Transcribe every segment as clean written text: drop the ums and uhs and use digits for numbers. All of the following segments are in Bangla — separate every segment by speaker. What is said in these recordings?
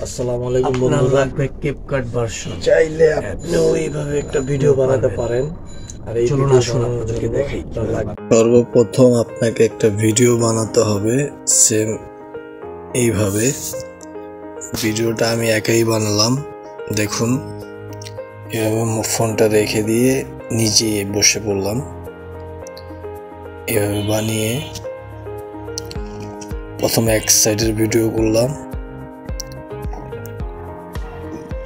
Speaker 1: আসসালামু আলাইকুম বন্ধুরা,
Speaker 2: লাগবে ক্যাপকাট ভার্সন।
Speaker 1: চাইলে আপনিও এইভাবে একটা ভিডিও বানাতে পারেন। আর এই
Speaker 2: চলুন
Speaker 1: ভিডিও
Speaker 2: আসুন আপনাদেরকে দেখাই।
Speaker 1: সর্বপ্রথম আপনাকে একটা ভিডিও বানাতে হবে সেম এইভাবে। ভিডিওটা আমি একাই বানালাম, দেখুন এভাবে ফোনটা রেখে দিয়ে নিচে বসে পড়লাম। এভাবে বানিয়ে প্রথমে এক সাইডের ভিডিও করলাম,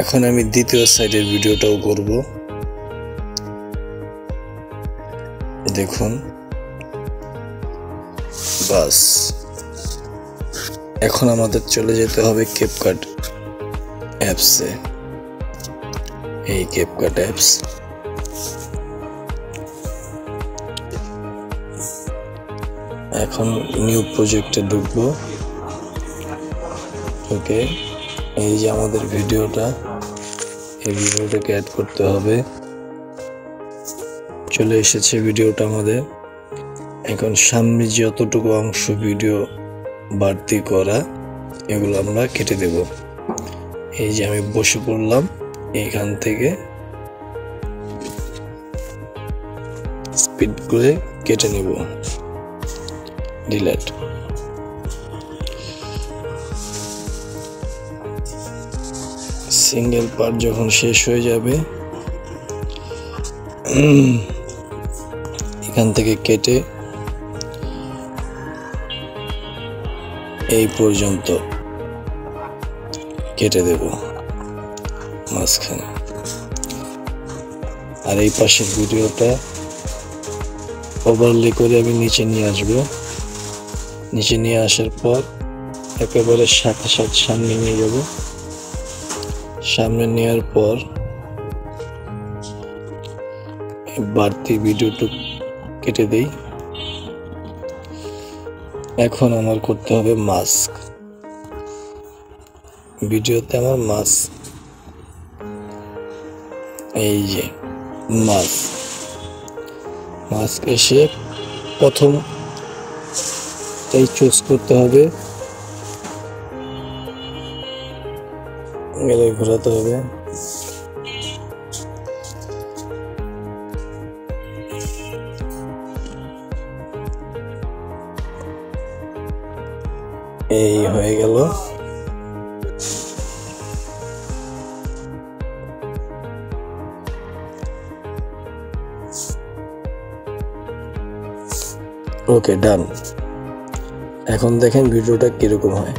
Speaker 1: এখন আমি দ্বিতীয় সাইডের ভিডিওটাও করব। দেখুন বাস, এখন আমাদের চলে যেতে হবে ক্যাপকাট অ্যাপসে। এই ক্যাপকাট অ্যাপস, এখন নিউ প্রজেক্টে ঢুকবো। ওকে, এই যে আমাদের ভিডিওটা, এই ভিডিওটাকে অ্যাড করতে হবে। চলে এসেছে ভিডিওটা আমাদের। এখন সামনে যতটুকু অংশ ভিডিও বাড়তি করা, এগুলো আমরা কেটে দেব। এই যে আমি বসে পড়লাম, এইখান থেকে স্পিড করে কেটে নেব, ডিলিট। সিঙ্গেল পার্ট যখন শেষ হয়ে যাবে, এখান থেকে কেটে এই পর্যন্ত কেটে দেব মাঝখানে। আর এই পাশের ভিডিওটা ওভারলে করে আমি নিচে নিয়ে আসব। নিচে নিয়ে আসার পর একেবারে সাথে সাথে সামনে নিয়ে যাব। সামনে নেওয়ার পর বাড়তি ভিডিওটুক কেটে দেই। এখন আমার করতে হবে মাস্ক। ভিডিওতে আমার মাস্ক, এই যে মাস্ক এসে প্রথম এই চুজ করতে হবে, গেলে ঘোরাতে হবে। এই হয়ে গেল। ওকে, ডান। এখন দেখেন ভিডিওটা কিরকম হয়।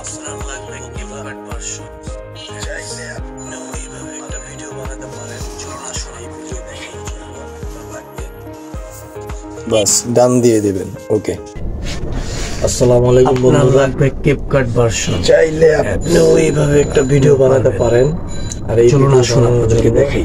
Speaker 1: আপনার লাগবে ক্যাপকাট ভার্সন, চাইলে আপনিও এইভাবে একটা ভিডিও বানাতে পারেন। চলুন আসুন এই ভিডিও দেখে লাগবে, বাস ডান দিয়ে দিবেন। ওকে, আসসালামু আলাইকুম বন্ধুরা,
Speaker 2: লাগবে ক্যাপকাট ভার্সন।
Speaker 1: চাইলে আপনিও এইভাবে একটা ভিডিও বানাতে পারেন। আর এই
Speaker 2: চলুন আসুন আপনাদেরকে দেখাই।